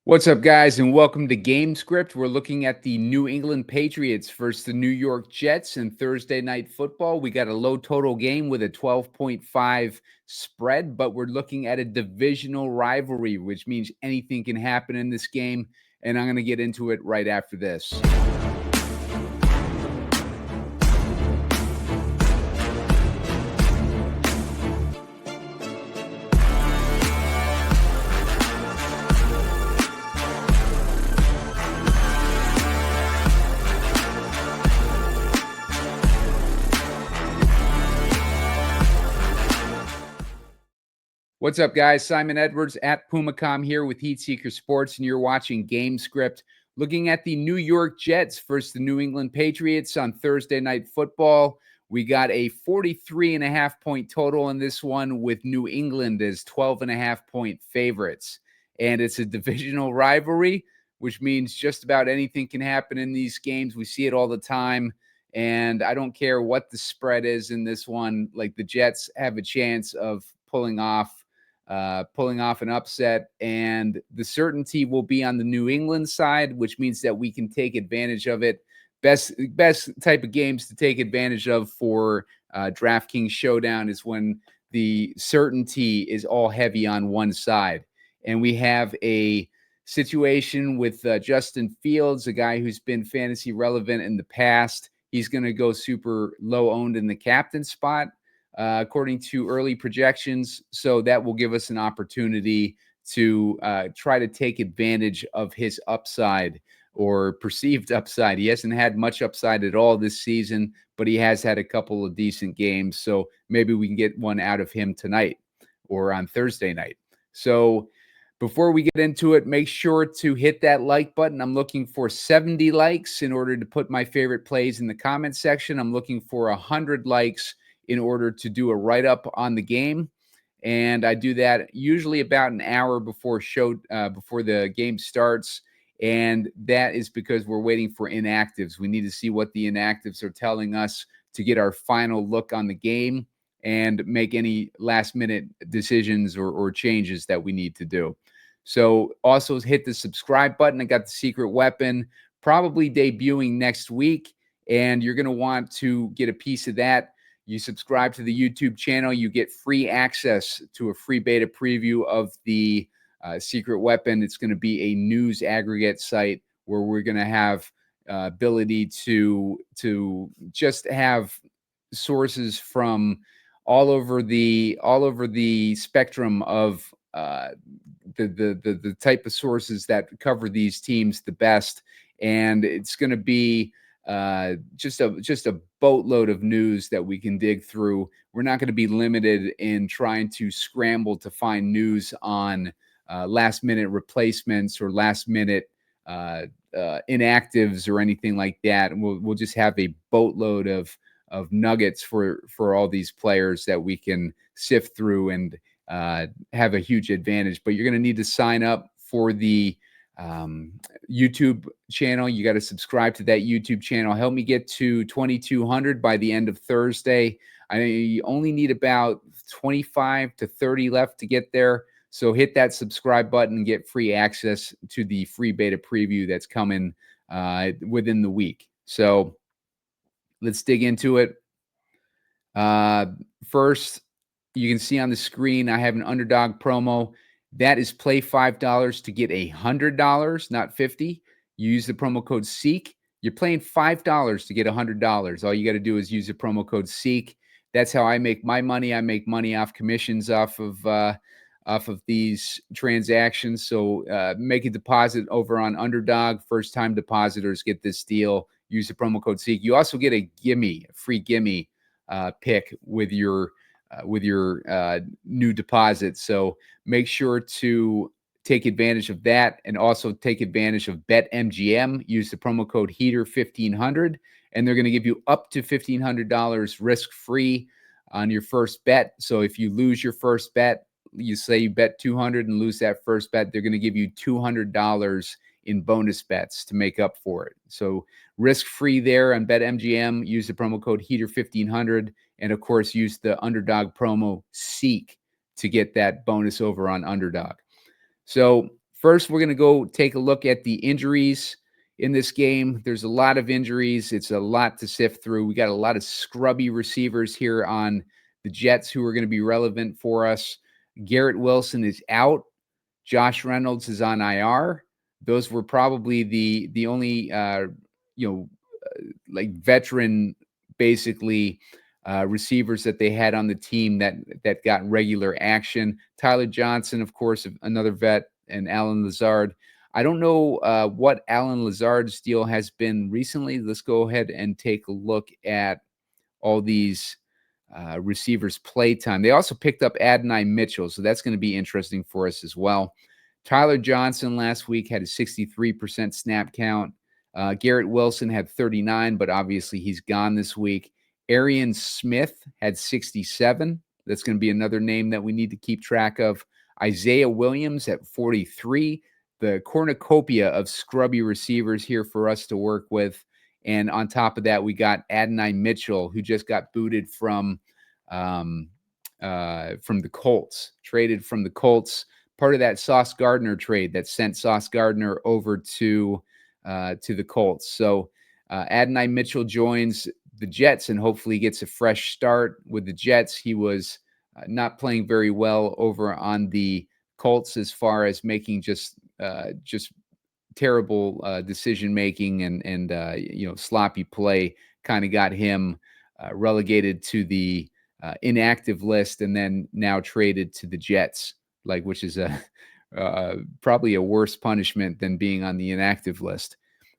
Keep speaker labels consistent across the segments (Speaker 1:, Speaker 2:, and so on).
Speaker 1: What's up, guys, and welcome to Gamescript. We're looking at the New England Patriots versus the New York Jets in Thursday Night Football. We got a low total game with a 12.5 spread, but we're looking at a divisional rivalry, which means anything can happen in this game, and I'm going to get into it right after this. What's up, guys? Simon Edwards at PumaCom here with Heatseeker Sports, and you're watching Gamescript, looking at the New York Jets versus the New England Patriots on Thursday Night Football. We got a 43.5 point total in this one with New England as 12.5 point favorites. And it's a divisional rivalry, which means just about anything can happen in these games. We see it all the time. And I don't care what the spread is in this one. Like, the Jets have a chance of pulling off an upset, and the certainty will be on the New England side, which means that we can take advantage of it. Best type of games to take advantage of for DraftKings Showdown is when the certainty is all heavy on one side. And we have a situation with Justin Fields, a guy who's been fantasy relevant in the past. He's going to go super low owned in the captain spot, according to early projections. So that will give us an opportunity to try to take advantage of his upside or perceived upside. He hasn't had much upside at all this season, but he has had a couple of decent games. So maybe we can get one out of him tonight or on Thursday night. So before we get into it, make sure to hit that like button. I'm looking for 70 likes in order to put my favorite plays in the comment section. I'm looking for 100 likes in order to do a write-up on the game. And I do that usually about an hour before the game starts. And that is because we're waiting for inactives. We need to see what the inactives are telling us to get our final look on the game and make any last-minute decisions or changes that we need to do. So also hit the subscribe button. I got the secret weapon probably debuting next week, and you're going to want to get a piece of that. You subscribe to the YouTube channel, you get free access to a free beta preview of the secret weapon. It's going to be a news aggregate site where we're going to have ability to just have sources from all over the spectrum of the type of sources that cover these teams the best. And it's going to be just a boatload of news that we can dig through. We're not going to be limited in trying to scramble to find news on last minute replacements or last minute inactives or anything like that. And we'll just have a boatload of nuggets for all these players that we can sift through and have a huge advantage. But you're going to need to sign up for the YouTube channel. You got to subscribe to that YouTube channel. Help me get to 2,200 by the end of Thursday. I only need about 25 to 30 left to get there. So hit that subscribe button and get free access to the free beta preview that's coming within the week. So let's dig into it. First, you can see on the screen, I have an underdog promo. That is play $5 to get $100, not $50. You use the promo code SEEK. You're playing $5 to get $100. All you got to do is use the promo code SEEK. That's how I make my money. I make money off commissions off of these transactions. So make a deposit over on Underdog. First-time depositors get this deal. Use the promo code SEEK. You also get a free gimme pick with your new deposit. So make sure to take advantage of that and also take advantage of BetMGM. Use the promo code HEATER1500, and they're going to give you up to $1,500 risk-free on your first bet. So if you lose your first bet, you say you bet 200 and lose that first bet, they're going to give you $200 in bonus bets to make up for it. So risk-free there on BetMGM. Use the promo code HEATER1500. And, of course, use the Underdog promo SEEK to get that bonus over on Underdog. So First, we're going to go take a look at the injuries in this game. There's a lot of injuries. It's a lot to sift through. We got a lot of scrubby receivers here on the Jets who are going to be relevant for us. Garrett Wilson is out. Josh Reynolds is on IR. Those were probably the only like veteran basically receivers that they had on the team that got regular action. Tyler Johnson, of course, another vet, and Alan Lazard. I don't know what Alan Lazard's deal has been recently. Let's go ahead and take a look at all these receivers' play time. They also picked up Adonai Mitchell, so that's going to be interesting for us as well. Tyler Johnson last week had a 63% snap count. Garrett Wilson had 39, but obviously he's gone this week. Arian Smith had 67. That's going to be another name that we need to keep track of. Isaiah Williams at 43. The cornucopia of scrubby receivers here for us to work with. And on top of that, we got Adonai Mitchell, who just got booted from the Colts, traded from the Colts. Part of that Sauce Gardner trade that sent Sauce Gardner over to the Colts. So Adonai Mitchell joins the Jets and hopefully gets a fresh start with the Jets. He was not playing very well over on the Colts as far as making just terrible decision making and sloppy play. Kind of got him relegated to the inactive list and then now traded to the Jets, which is probably a worse punishment than being on the inactive list.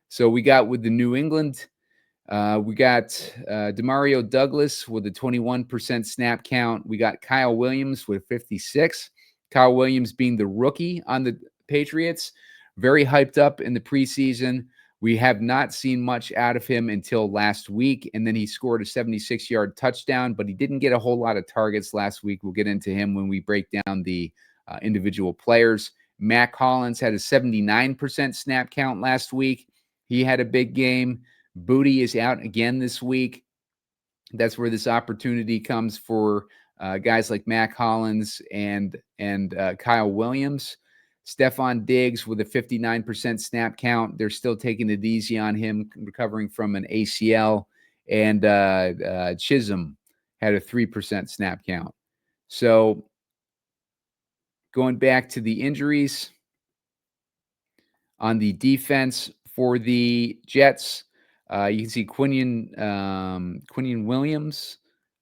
Speaker 1: So we got with the New England, we got DeMario Douglas with a 21% snap count. We got Kyle Williams with 56. Kyle Williams being the rookie on the Patriots, very hyped up in the preseason. We have not seen much out of him until last week, and then he scored a 76-yard touchdown, but he didn't get a whole lot of targets last week. We'll get into him when we break down the individual players. Mac Hollins had a 79% snap count last week. He had a big game. Booty is out again this week. That's where this opportunity comes for guys like Mac Hollins and Kyle Williams. Stefon Diggs with a 59% snap count. They're still taking it easy on him, recovering from an ACL. And Chisholm had a 3% snap count. So going back to the injuries on the defense for the Jets, you can see Quinnen Williams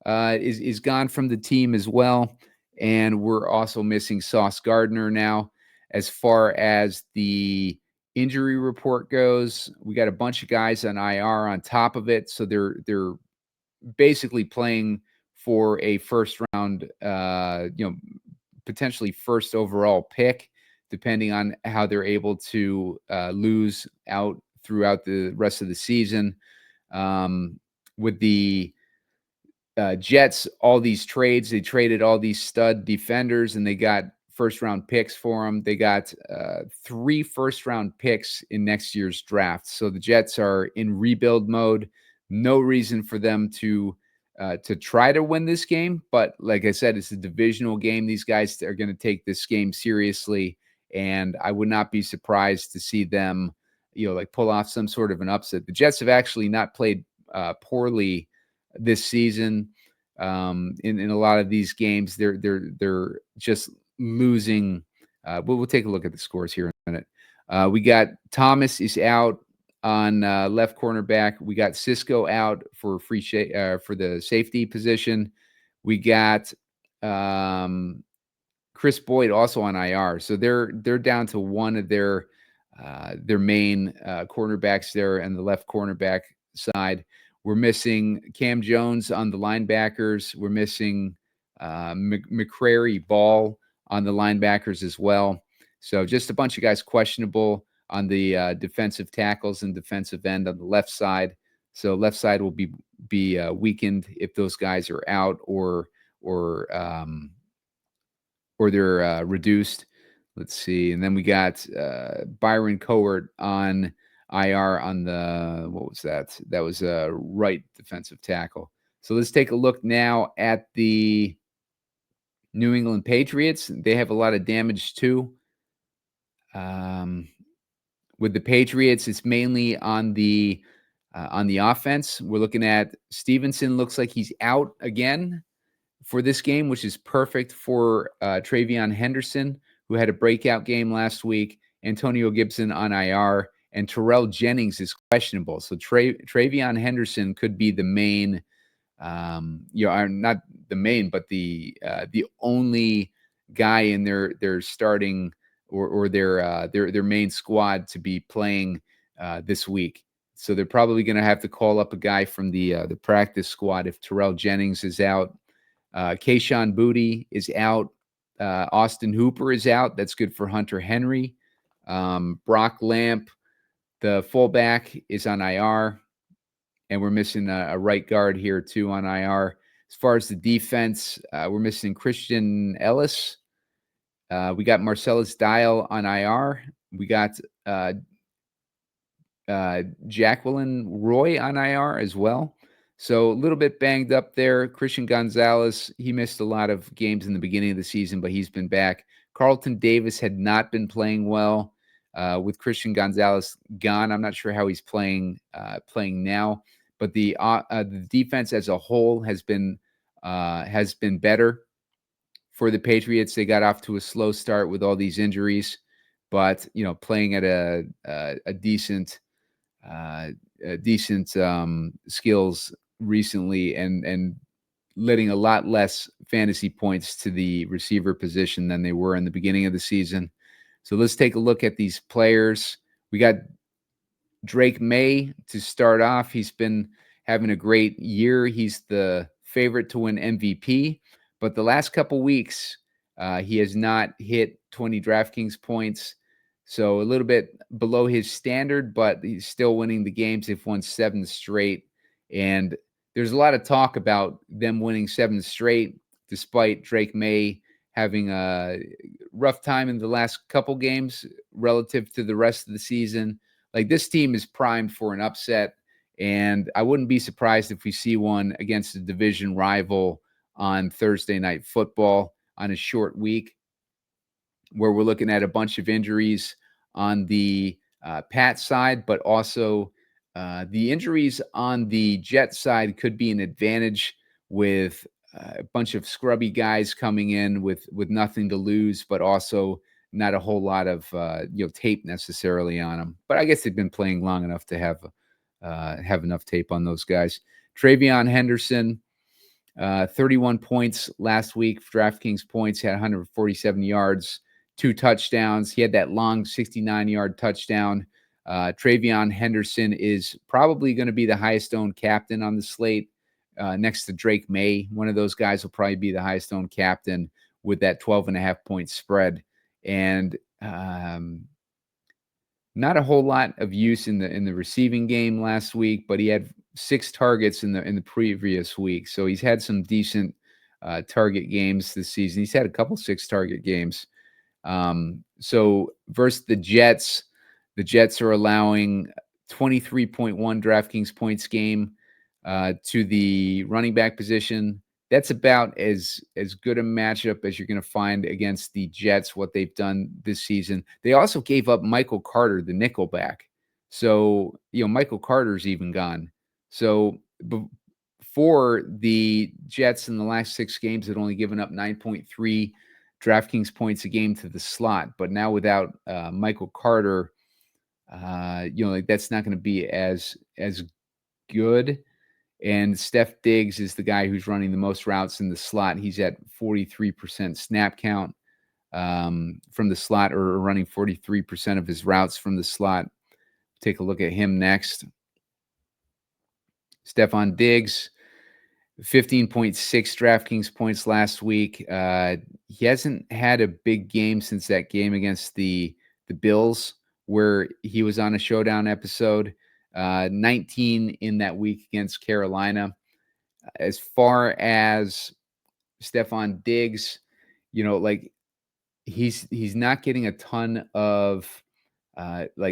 Speaker 1: is gone from the team as well. And we're also missing Sauce Gardner now. As far as the injury report goes, we got a bunch of guys on IR on top of it. So they're basically playing for a first round, potentially first overall pick, depending on how they're able to lose out throughout the rest of the season. With the Jets, all these trades, they traded all these stud defenders and they got first-round picks for them. They got 3 first-round picks in next year's draft. So the Jets are in rebuild mode. No reason for them to try to win this game. But like I said, it's a divisional game. These guys are going to take this game seriously. And I would not be surprised to see them, pull off some sort of an upset. The Jets have actually not played poorly this season. In a lot of these games, they're just losing. We'll take a look at the scores here in a minute. We got Thomas is out on left cornerback. We got Cisco out for for the safety position. We got Chris Boyd also on IR. So they're down to one of their main cornerbacks there on the left cornerback side. We're missing Cam Jones on the linebackers. We're missing McCrary Ball on the linebackers as well. So just a bunch of guys questionable on the defensive tackles and defensive end on the left side. So left side will be weakened if those guys are out or they're reduced. Let's see. And then we got Byron Cowart on IR on the, what was that? That was a right defensive tackle. So let's take a look now at the New England Patriots. They have a lot of damage too. With the Patriots, it's mainly on the offense. We're looking at Stevenson. Looks like he's out again for this game, which is perfect for TreVeyon Henderson, who had a breakout game last week. Antonio Gibson on IR, and Terrell Jennings is questionable. So TreVeyon Henderson could be the main, not the main, but the only guy in their starting or their main squad to be playing this week. So they're probably going to have to call up a guy from the practice squad if Terrell Jennings is out. Kayshon Boutte is out. Austin Hooper is out. That's good for Hunter Henry. Brock Lamp, the fullback, is on IR. And we're missing a right guard here, too, on IR. As far as the defense, we're missing Christian Ellis. We got Marcellus Dial on IR. We got Jacqueline Roy on IR as well. So a little bit banged up there. Christian Gonzalez, he missed a lot of games in the beginning of the season, but he's been back. Carlton Davis had not been playing well with Christian Gonzalez gone. I'm not sure how he's playing now, but the defense as a whole has been better for the Patriots. They got off to a slow start with all these injuries, but playing at a decent skills recently and letting a lot less fantasy points to the receiver position than they were in the beginning of the season. So let's take a look at these players. We got Drake Maye to start off. He's been having a great year. He's the favorite to win MVP, but the last couple weeks, he has not hit 20 DraftKings points. So a little bit below his standard, but he's still winning the games. They've won 7 straight. And there's a lot of talk about them winning 7 straight, despite Drake Maye having a rough time in the last couple games relative to the rest of the season. Like, this team is primed for an upset, and I wouldn't be surprised if we see one against a division rival on Thursday Night Football on a short week, where we're looking at a bunch of injuries on the Pat side, but also the injuries on the Jet side could be an advantage with a bunch of scrubby guys coming in with nothing to lose, but also not a whole lot of tape necessarily on them. But I guess they've been playing long enough to have enough tape on those guys. TreVeyon Henderson, 31 points last week for DraftKings points, had 147 yards, 2 touchdowns. He had that long 69-yard touchdown. TreVeyon Henderson is probably going to be the highest owned captain on the slate, next to Drake Maye. One of those guys will probably be the highest owned captain with that 12.5-point spread. And not a whole lot of use in the receiving game last week, but he had 6 targets in the previous week. So he's had some decent target games this season. He's had a couple 6-target games. So versus the Jets are allowing 23.1 DraftKings points game to the running back position. That's about as good a matchup as you're going to find against the Jets, what they've done this season. They also gave up Michael Carter, the nickel back. So, Michael Carter's even gone. So for the Jets in the last 6 games, had only given up 9.3 DraftKings points a game to the slot. But now without Michael Carter, that's not going to be as good. And Steph Diggs is the guy who's running the most routes in the slot. He's at 43% snap count from the slot, or running 43% of his routes from the slot. Take a look at him next. Stefon Diggs, 15.6 DraftKings points last week. He hasn't had a big game since that game against the Bills, where he was on a showdown episode. 19 in that week against Carolina. As far as Stefon Diggs, he's not getting a ton of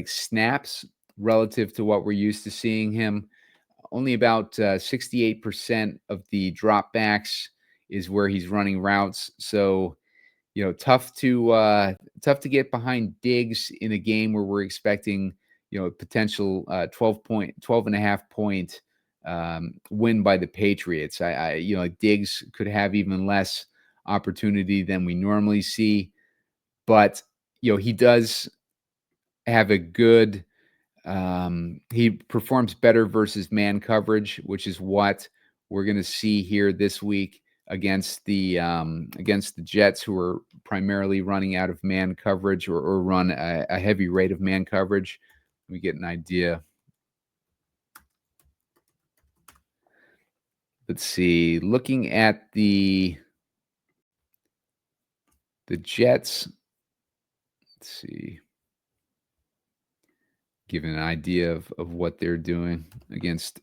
Speaker 1: snaps relative to what we're used to seeing him. Only about 68% of the dropbacks is where he's running routes. So, tough to get behind Diggs in a game where we're expecting, a potential 12 and a half point win by the Patriots. Diggs could have even less opportunity than we normally see, but he does have a good. He performs better versus man coverage, which is what we're going to see here this week against the Jets, who are primarily running out of man coverage or run a heavy rate of man coverage. Let me get an idea. Let's see. Looking at the Jets, let's see. Give an idea of what they're doing against.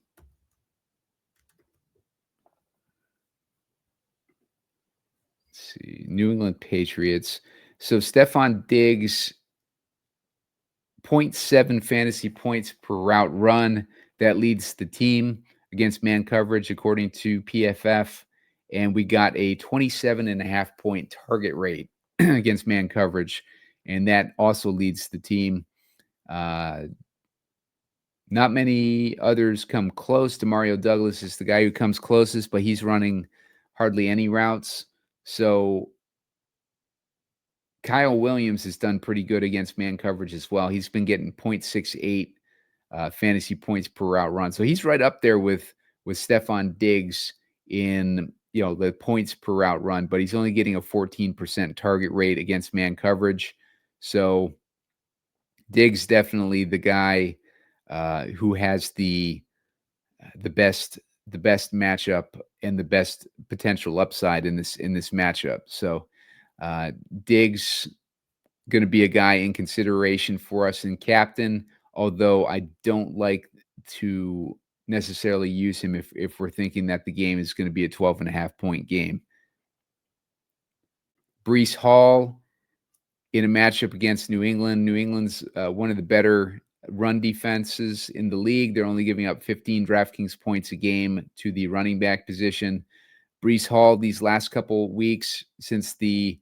Speaker 1: Let's see, New England Patriots. So Stefon Diggs, 0.7 fantasy points per route run. That leads the team against man coverage, according to PFF. And we got a 27.5 point target rate against man coverage. And that also leads the team. Not many others come close. DeMario Douglas is the guy who comes closest, but he's running hardly any routes. So Kyle Williams has done pretty good against man coverage as well. He's been getting 0.68 fantasy points per route run. So he's right up there with Stefon Diggs in the points per route run, but he's only getting a 14% target rate against man coverage. So Diggs definitely the guy who has the best matchup and the best potential upside in this matchup. So Diggs going to be a guy in consideration for us in captain, although I don't like to necessarily use him if we're thinking that the game is going to be a 12.5 point game. Breece Hall in a matchup against New England. New England's one of the better run defenses in the league. They're only giving up 15 DraftKings points a game to the running back position. Breece Hall, these last couple weeks since the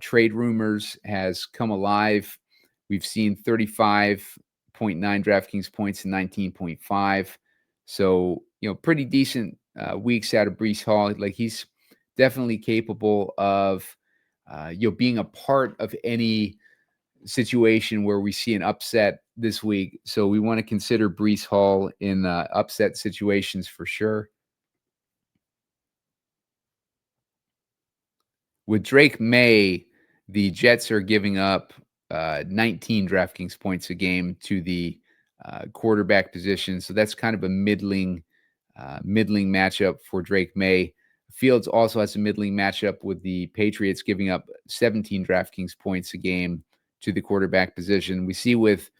Speaker 1: trade rumors has come alive, we've seen 35.9 DraftKings points and 19.5. So, pretty decent weeks out of Breece Hall. Like, he's definitely capable of, being a part of any situation where we see an upset this week. So we want to consider Breece Hall in upset situations for sure. With Drake Maye, the Jets are giving up 19 DraftKings points a game to the quarterback position. So that's kind of a middling matchup for Drake Maye. Fields also has a middling matchup with the Patriots, giving up 17 DraftKings points a game to the quarterback position. We see with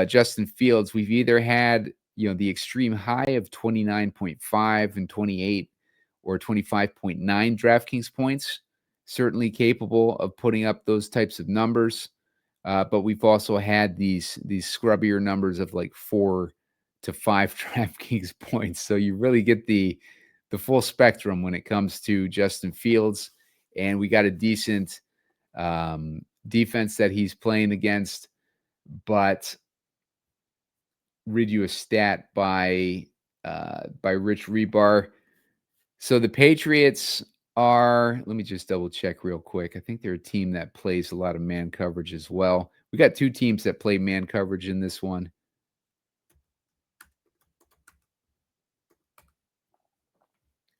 Speaker 1: Justin Fields, we've either had the extreme high of 29.5 and 28 or 25.9 DraftKings points, certainly capable of putting up those types of numbers. But we've also had these scrubbier numbers of like 4 to 5 DraftKings points. So you really get the full spectrum when it comes to Justin Fields. And we got a decent defense that he's playing against. But read you a stat by Rich Rebar. So the Patriots are, let me just double check real quick. I think they're a team that plays a lot of man coverage as well. We got two teams that play man coverage in this one.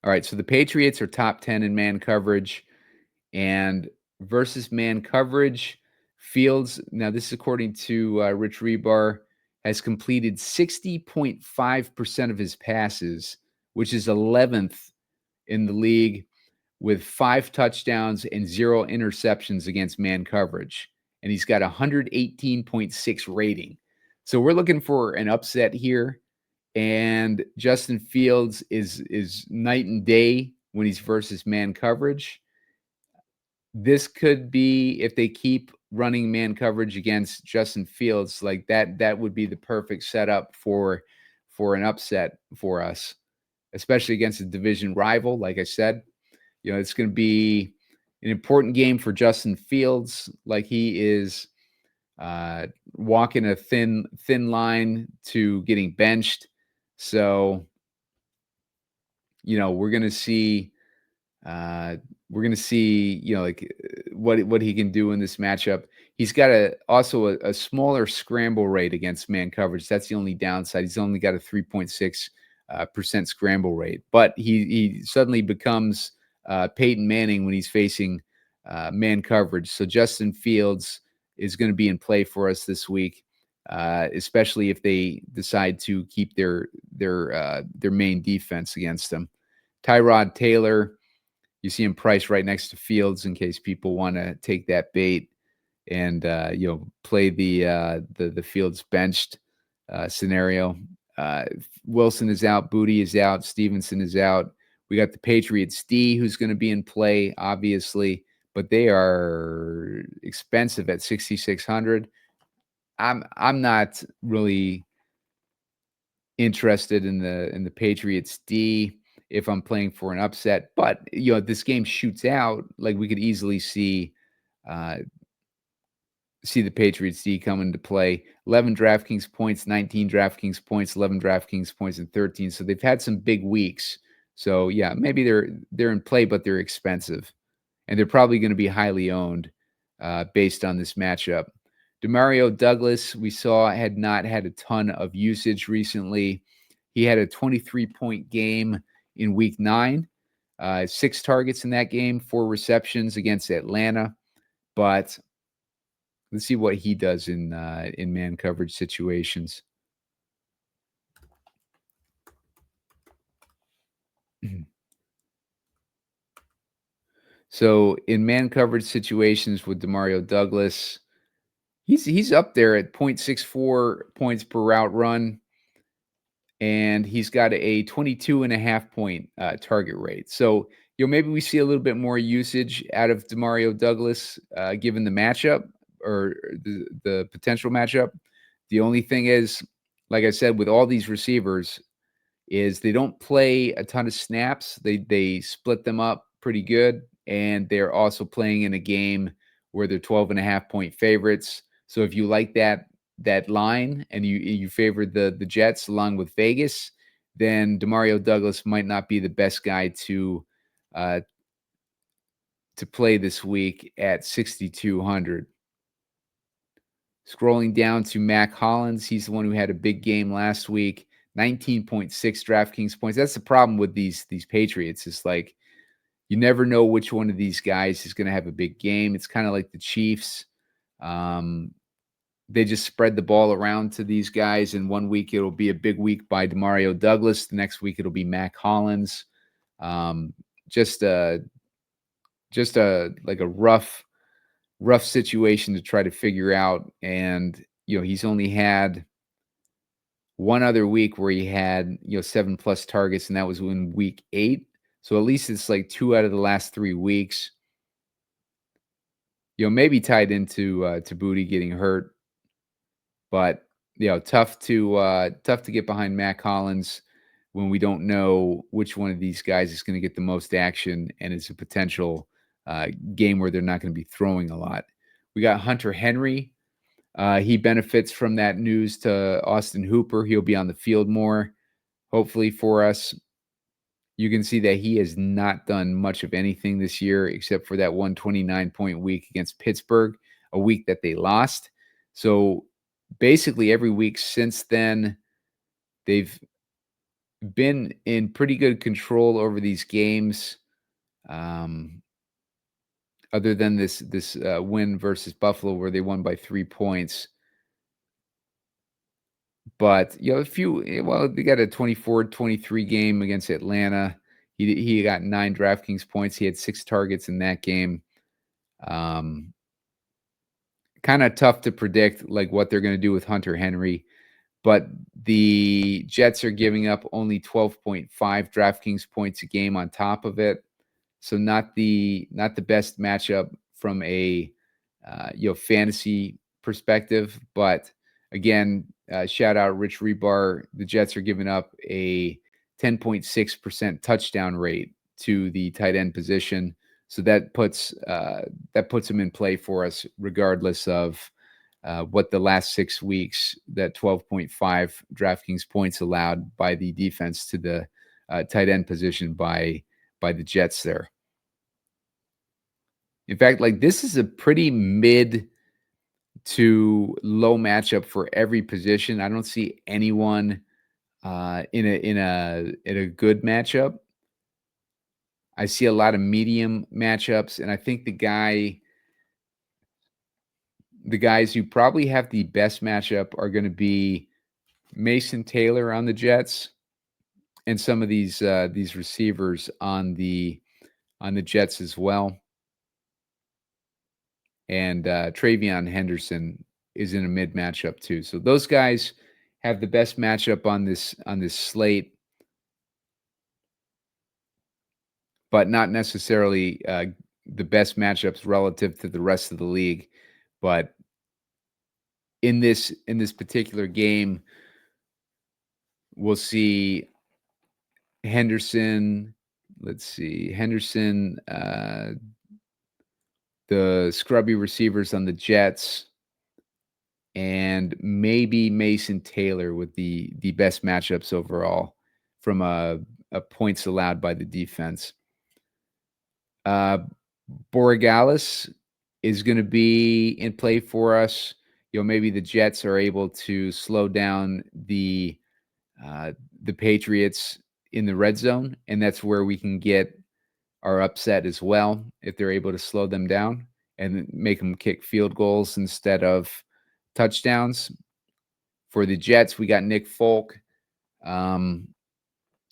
Speaker 1: All right, so the Patriots are top 10 in man coverage, and versus man coverage, Fields, now this is according to Rich Rebar, has completed 60.5% of his passes, which is 11th in the league, with 5 touchdowns and 0 interceptions against man coverage. And he's got 118.6 rating. So we're looking for an upset here. And Justin Fields is night and day when he's versus man coverage. This could be, if they keep running man coverage against Justin Fields, like that would be the perfect setup for an upset for us, especially against a division rival. Like I said, it's going to be an important game for Justin Fields. Like he is walking a thin line to getting benched. So, we're going to see like what he can do in this matchup. He's got also a smaller scramble rate against man coverage. That's the only downside. He's only got a 3.6% scramble rate, but he suddenly becomes Peyton Manning when he's facing man coverage. So Justin Fields is going to be in play for us this week, especially if they decide to keep their main defense against them. Tyrod Taylor, you see him priced right next to Fields in case people want to take that bait and play the Fields benched scenario. Wilson is out, Booty is out, Stevenson is out. We got the Patriots D, who's going to be in play, obviously, but they are expensive at 6,600. I'm not really interested in the Patriots D if I'm playing for an upset, but this game shoots out, like we could easily see the Patriots D come into play. 11 DraftKings points, 19 DraftKings points, 11 DraftKings points, and 13. So they've had some big weeks. So yeah, maybe they're in play, but they're expensive, and they're probably going to be highly owned based on this matchup. DeMario Douglas, we saw, had not had a ton of usage recently. He had a 23-point game in Week 9, 6 targets in that game, 4 receptions against Atlanta. But let's see what he does in man coverage situations. So in man coverage situations with DeMario Douglas, he's up there at 0.64 points per route run, and he's got a 22.5 point target rate. So maybe we see a little bit more usage out of DeMario Douglas given the matchup or the potential matchup. The only thing is, like I said, with all these receivers, is they don't play a ton of snaps. They split them up pretty good, and they're also playing in a game where they're 12.5 point favorites. So if you like that line and you favor the Jets along with Vegas, then DeMario Douglas might not be the best guy to play this week at 6,200. Scrolling down to Mac Hollins, he's the one who had a big game last week. 19.6 DraftKings points. That's the problem with these Patriots. It's like you never know which one of these guys is going to have a big game. It's kind of like the Chiefs. They just spread the ball around to these guys, and one week it'll be a big week by DeMario Douglas. The next week it'll be Mac Hollins. Just a rough situation to try to figure out. And he's only had one other week where he had 7+ targets, and that was in Week 8. So at least it's like 2 out of the last 3 weeks. Maybe tied into to Booty getting hurt, but tough to get behind Mac Hollins when we don't know which one of these guys is going to get the most action, and it's a potential game where they're not going to be throwing a lot. We got Hunter Henry. He benefits from that news to Austin Hooper. He'll be on the field more, hopefully, for us. You can see that he has not done much of anything this year except for that 129-point week against Pittsburgh, a week that they lost. So basically every week since then, they've been in pretty good control over these games. Other than this win versus Buffalo where they won by 3 points. But, they got a 24-23 game against Atlanta. He got 9 DraftKings points. He had 6 targets in that game. Kind of tough to predict like what they're going to do with Hunter Henry. But the Jets are giving up only 12.5 DraftKings points a game on top of it. So not the best matchup from a fantasy perspective, but again, shout out Rich Rebar. The Jets are giving up a 10.6% touchdown rate to the tight end position. So that puts him in play for us, regardless of what the last 6 weeks, that 12.5 DraftKings points allowed by the defense to the tight end position by the Jets there. In fact, like, this is a pretty mid to low matchup for every position. I don't see anyone in a good matchup. I see a lot of medium matchups, and I think the guys who probably have the best matchup are going to be Mason Taylor on the Jets and some of these receivers on the Jets as well. And TreVeyon Henderson is in a mid matchup too. So those guys have the best matchup on this slate, but not necessarily the best matchups relative to the rest of the league. But in this particular game, we'll see Henderson. Let's see, Henderson, the scrubby receivers on the Jets, and maybe Mason Taylor with the best matchups overall from a points allowed by the defense. Borregales is going to be in play for us. Maybe the Jets are able to slow down the Patriots in the red zone, and that's where we can get our upset as well if they're able to slow them down and make them kick field goals instead of touchdowns. For the Jets, we got Nick Folk.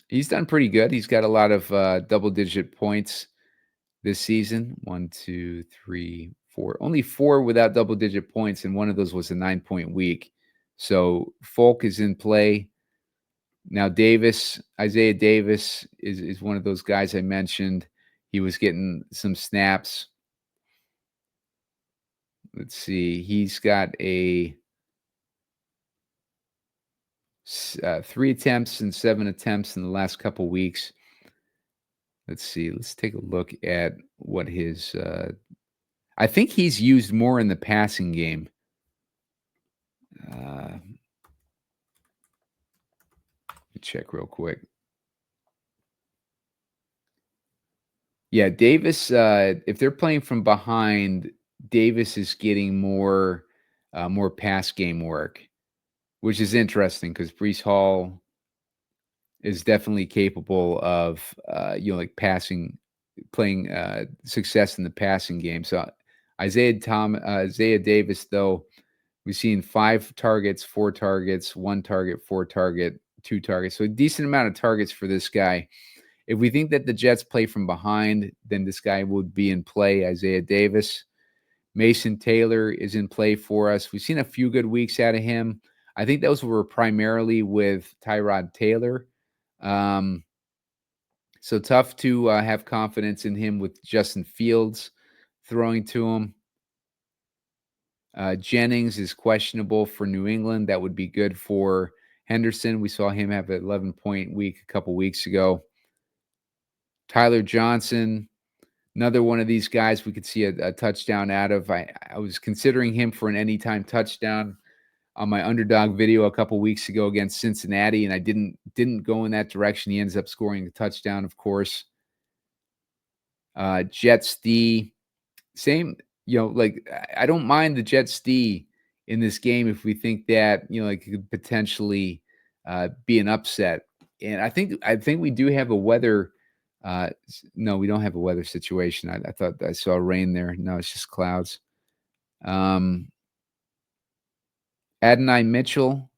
Speaker 1: He's done pretty good. He's got a lot of double-digit points this season. 1, 2, 3, 4. Only 4 without double-digit points, and one of those was a 9-point week. So Folk is in play. Now Isaiah Davis is one of those guys I mentioned. He was getting some snaps. Let's see. He's got 3 attempts and 7 attempts in the last couple weeks. Let's see. Let's take a look at what his I think he's used more in the passing game. Let me check real quick. Yeah, Davis, if they're playing from behind, Davis is getting more pass game work, which is interesting because Breece Hall is definitely capable of like playing success in the passing game. So Isaiah Davis, though, we've seen 5 targets, 4 targets, 1 target, 4 target, 2 targets. So a decent amount of targets for this guy. If we think that the Jets play from behind, then this guy would be in play, Isaiah Davis. Mason Taylor is in play for us. We've seen a few good weeks out of him. I think those were primarily with Tyrod Taylor. So tough to have confidence in him with Justin Fields throwing to him. Jennings is questionable for New England. That would be good for Henderson. We saw him have an 11-point week a couple weeks ago. Tyler Johnson, another one of these guys we could see a touchdown out of. I was considering him for an anytime touchdown on my underdog video a couple weeks ago against Cincinnati, and I didn't go in that direction. He ends up scoring a touchdown, of course. Jets D, same, like, I don't mind the Jets D in this game if we think that, it could potentially be an upset. And I think we do have a weather no, we don't have a weather situation. I thought I saw rain there. No, it's just clouds. Adonai Mitchell,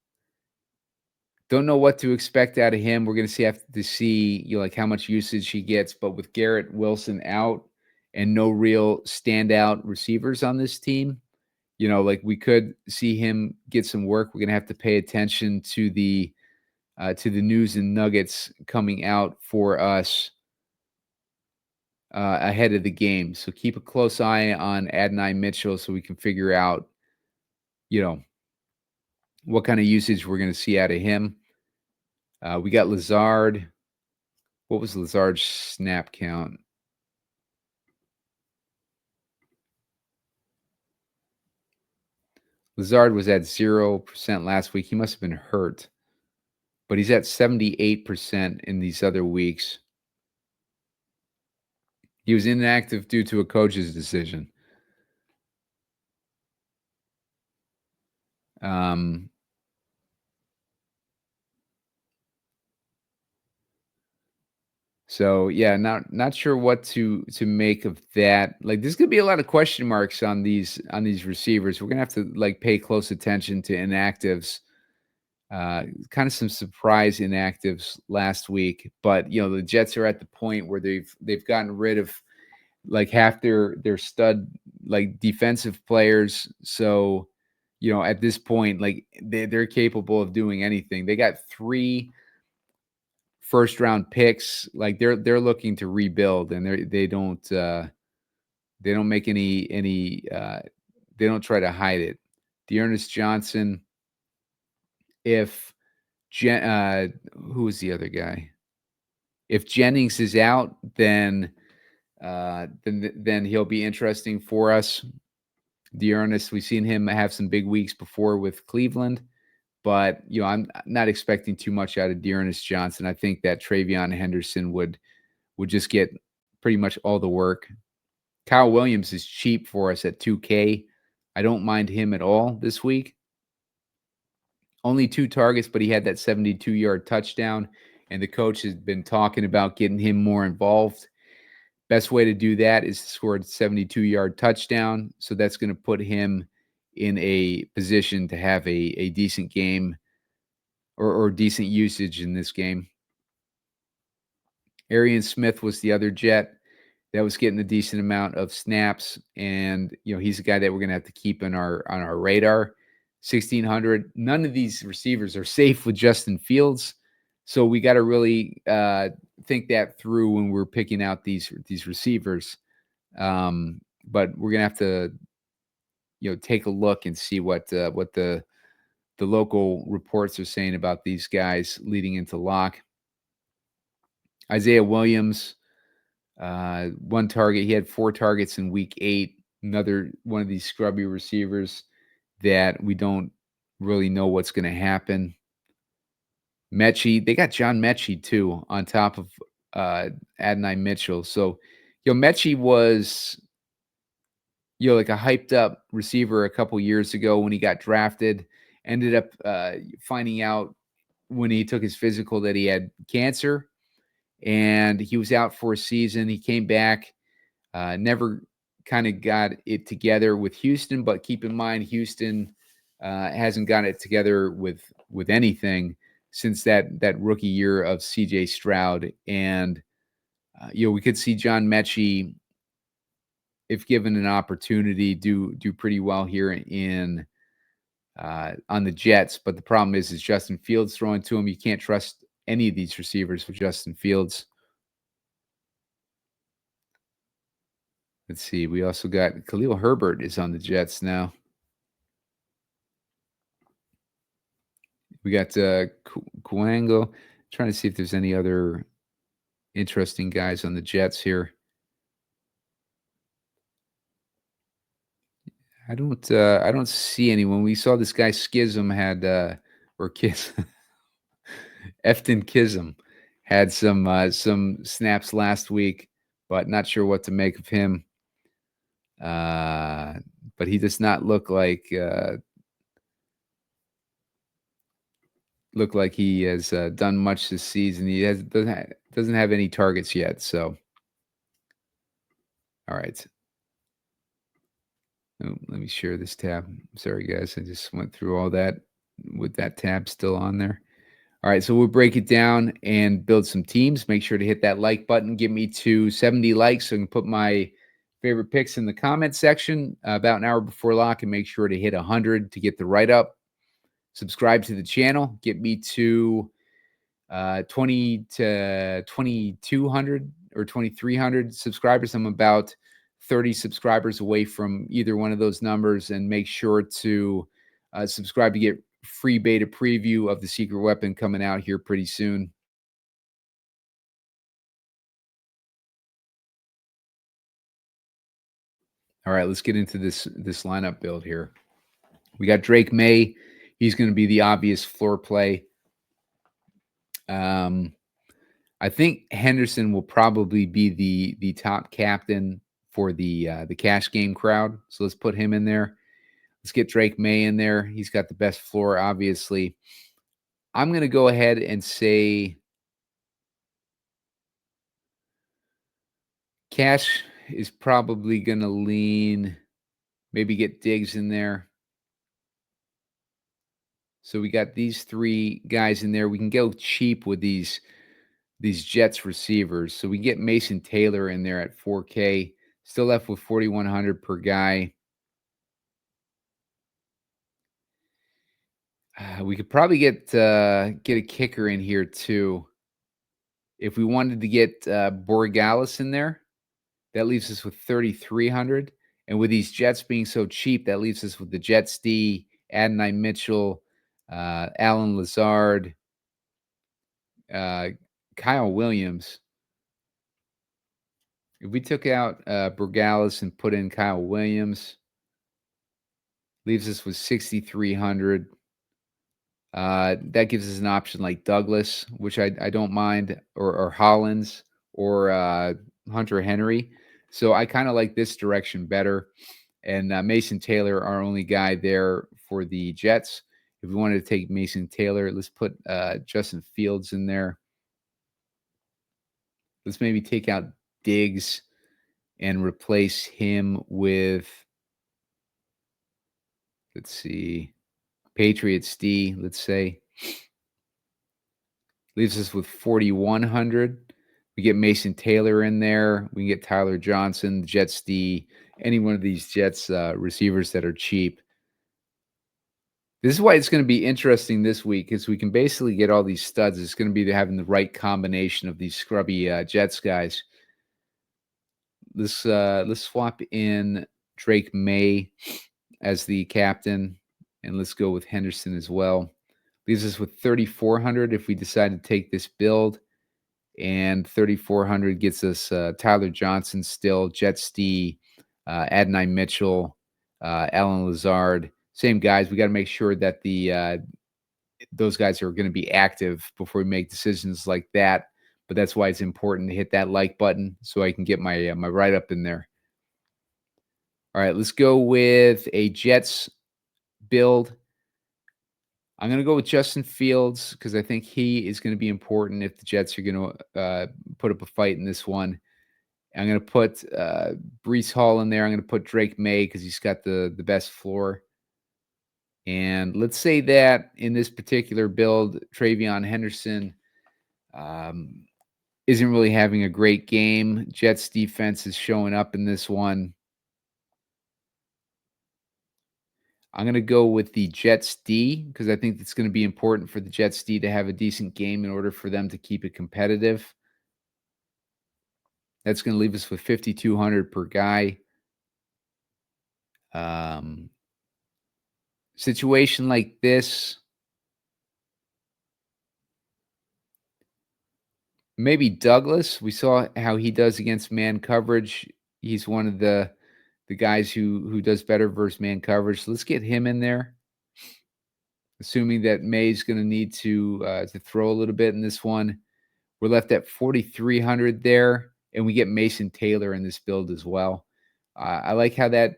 Speaker 1: don't know what to expect out of him. We're going to have to see, like, how much usage he gets. But with Garrett Wilson out and no real standout receivers on this team, like, we could see him get some work. We're going to have to pay attention to the news and nuggets coming out for us ahead of the game. So keep a close eye on Adonai Mitchell so we can figure out, what kind of usage we're going to see out of him. We got Lazard. What was Lazard's snap count? Lazard was at 0% last week. He must have been hurt. But he's at 78% in these other weeks. He was inactive due to a coach's decision. So yeah, not sure what to make of that. Like, there's gonna be a lot of question marks on these receivers. We're gonna have to like pay close attention to inactives. Kind of some surprise inactives last week, but the Jets are at the point where they've gotten rid of like half their stud like defensive players. So at this point, like they're capable of doing anything. They got 3 first round picks. Like they're looking to rebuild, and they don't make any they don't try to hide it. Dearness Johnson, if who was the other guy? If Jennings is out, then he'll be interesting for us. Dearness, we've seen him have some big weeks before with Cleveland. But, I'm not expecting too much out of Dearness Johnson. I think that TreVeyon Henderson would just get pretty much all the work. Kyle Williams is cheap for us at 2K. I don't mind him at all this week. Only 2 targets, but he had that 72-yard touchdown, and the coach has been talking about getting him more involved. Best way to do that is to score a 72-yard touchdown. So that's going to put him in a position to have a decent game or decent usage in this game. Arian Smith was the other Jet that was getting a decent amount of snaps, and he's a guy that we're going to have to keep on our radar. 1,600. None of these receivers are safe with Justin Fields, so we got to really think that through when we're picking out these receivers. But we're gonna have to take a look and see what the local reports are saying about these guys leading into lock. Isaiah Williams, 1 target. He had 4 targets in week 8. Another one of these scrubby receivers that we don't really know what's going to happen. Mechie, they got John Mechie too on top of Adonai Mitchell. So, Mechie was like a hyped up receiver a couple years ago when he got drafted. Ended up finding out when he took his physical that he had cancer, and he was out for a season. He came back, never kind of got it together with Houston, but keep in mind Houston hasn't got it together with anything since that rookie year of CJ Stroud. And we could see John Mechie, if given an opportunity, do pretty well here in on the Jets. But the problem is Justin Fields throwing to him. You can't trust any of these receivers with Justin Fields. Let's see. We also got Khalil Herbert is on the Jets now. We got Kuango. Trying to see if there's any other interesting guys on the Jets here. I don't see anyone. We saw this guy Schism had or Kiss Efton Kism had some snaps last week, but not sure what to make of him. But he does not look like he has done much this season. He doesn't have any targets yet. So, all right. Oh, let me share this tab. Sorry, guys. I just went through all that with that tab still on there. All right, so we'll break it down and build some teams. Make sure to hit that like button. Get me to 70 likes so I can put my favorite picks in the comment section about an hour before lock, and make sure to hit 100 to get the write-up. Subscribe to the channel. Get me to 20 to 2,200 or 2,300 subscribers. I'm about 30 subscribers away from either one of those numbers, and make sure to subscribe to get free beta preview of the secret weapon coming out here pretty soon. All right, let's get into this lineup build here. We got Drake Maye. He's going to be the obvious floor play. I think Henderson will probably be the top captain for the cash game crowd. So let's put him in there. Let's get Drake Maye in there. He's got the best floor, obviously. I'm going to go ahead and say cash is probably going to lean, maybe get Diggs in there. So we got these three guys in there. We can go cheap with these Jets receivers. So we get Mason Taylor in there at 4K. Still left with 4,100 per guy. We could probably get a kicker in here too. If we wanted to get Borregales in there, that leaves us with 3,300. And with these Jets being so cheap, that leaves us with the Jets D, Adonai Mitchell, Alan Lazard, Kyle Williams. If we took out Borregales and put in Kyle Williams, leaves us with 6,300. That gives us an option like Douglas, which I don't mind, or Hollins, or Hunter Henry. So I kind of like this direction better. And Mason Taylor, our only guy there for the Jets. If we wanted to take Mason Taylor, let's put Justin Fields in there. Let's maybe take out Diggs and replace him with, let's see, Patriots D, let's say. Leaves us with 4,100. We get Mason Taylor in there. We can get Tyler Johnson, Jets D, any one of these Jets receivers that are cheap. This is why it's going to be interesting this week, because we can basically get all these studs. It's going to be having the right combination of these scrubby Jets guys. Let's swap in Drake Maye as the captain, and let's go with Henderson as well. Leaves us with 3,400 if we decide to take this build, and 3,400 gets us Tyler Johnson still, Jets D, Adonai Mitchell, Alan Lazard. Same guys. We got to make sure that those guys are going to be active before we make decisions like that. But that's why it's important to hit that like button so I can get my my write-up in there. All right, let's go with a Jets build. I'm going to go with Justin Fields because I think he is going to be important if the Jets are going to put up a fight in this one. I'm going to put Breece Hall in there. I'm going to put Drake Maye because he's got the best floor. And let's say that in this particular build, TreVeyon Henderson isn't really having a great game. Jets defense is showing up in this one. I'm going to go with the Jets D because I think it's going to be important for the Jets D to have a decent game in order for them to keep it competitive. That's going to leave us with 5,200 per guy. Situation like this, maybe Douglas. We saw how he does against man coverage. He's one of the guys who does better versus man coverage. So let's get him in there. Assuming that May's going to need to throw a little bit in this one. We're left at 4,300 there, and we get Mason Taylor in this build as well. I like how that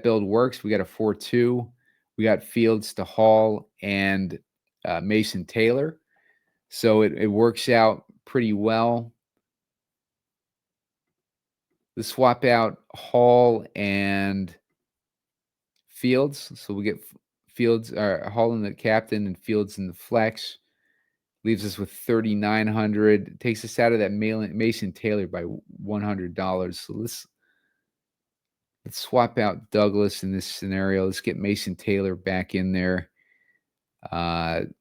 Speaker 1: build works. We got a 4-2. We got Fields to Hall and Mason Taylor. So it works out pretty well. Let's swap out Hall and Fields. So we get Fields, Hall in the captain and Fields in the flex. Leaves us with 3,900. Takes us out of that Mason Taylor by $100. So let's swap out Douglas in this scenario. Let's get Mason Taylor back in there.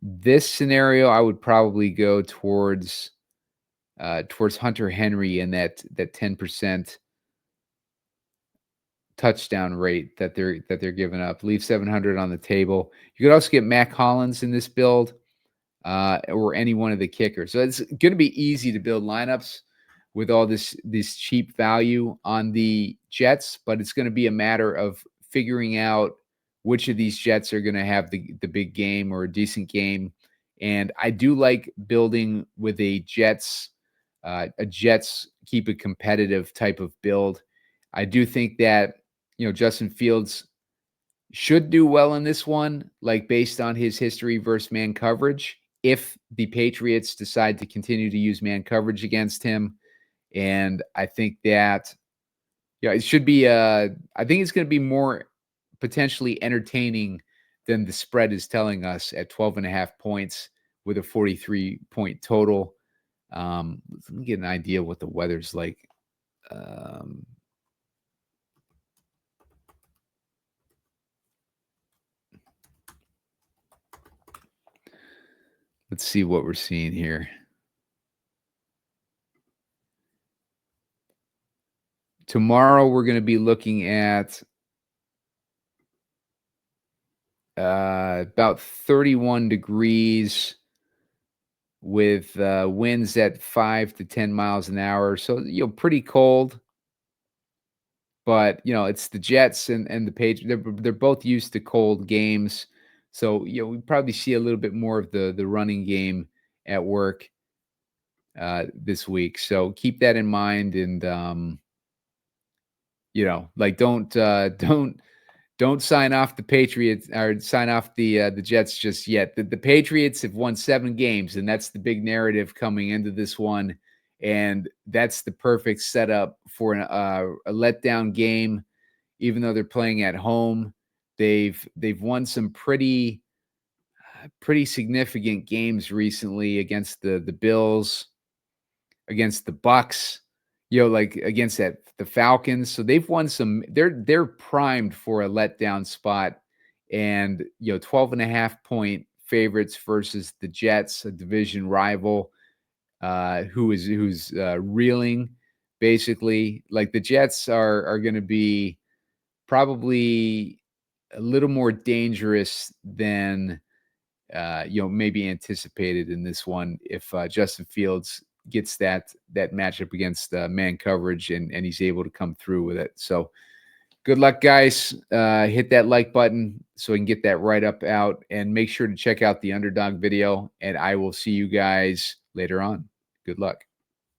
Speaker 1: This scenario, I would probably go towards Hunter Henry and that 10% touchdown rate that they're giving up. Leave 700 on the table. You could also get Mac Hollins in this build, or any one of the kickers. So it's going to be easy to build lineups with all this cheap value on the Jets, but it's going to be a matter of figuring out which of these Jets are going to have the big game or a decent game. And I do like building with a Jets keep it competitive type of build. I do think that, Justin Fields should do well in this one, like based on his history versus man coverage, if the Patriots decide to continue to use man coverage against him. And I think that, it should be, I think it's going to be more potentially entertaining than the spread is telling us at 12.5 points with a 43-point total. Let me get an idea what the weather's like. Let's see what we're seeing here. Tomorrow, we're going to be looking at about 31 degrees with winds at 5 to 10 miles an hour. So, pretty cold. But, it's the Jets and the Patriots. They're both used to cold games. So, we probably see a little bit more of the running game at work this week. So keep that in mind. And, don't sign off the Patriots or sign off the Jets just yet. The Patriots have won 7 games, and that's the big narrative coming into this one. And that's the perfect setup for a letdown game. Even though they're playing at home, they've won some pretty significant games recently against the Bills, against the Bucks, like against the Falcons. So they've won some. They're primed for a letdown spot, and 12.5 point favorites versus the Jets, a division rival, who's reeling. Basically, like the Jets are going to be probably a little more dangerous than maybe anticipated in this one if Justin Fields gets that matchup against man coverage and he's able to come through with it. So good luck, guys. Hit that like button so we can get that write up out, and make sure to check out the underdog video, and I will see you guys later on. Good luck.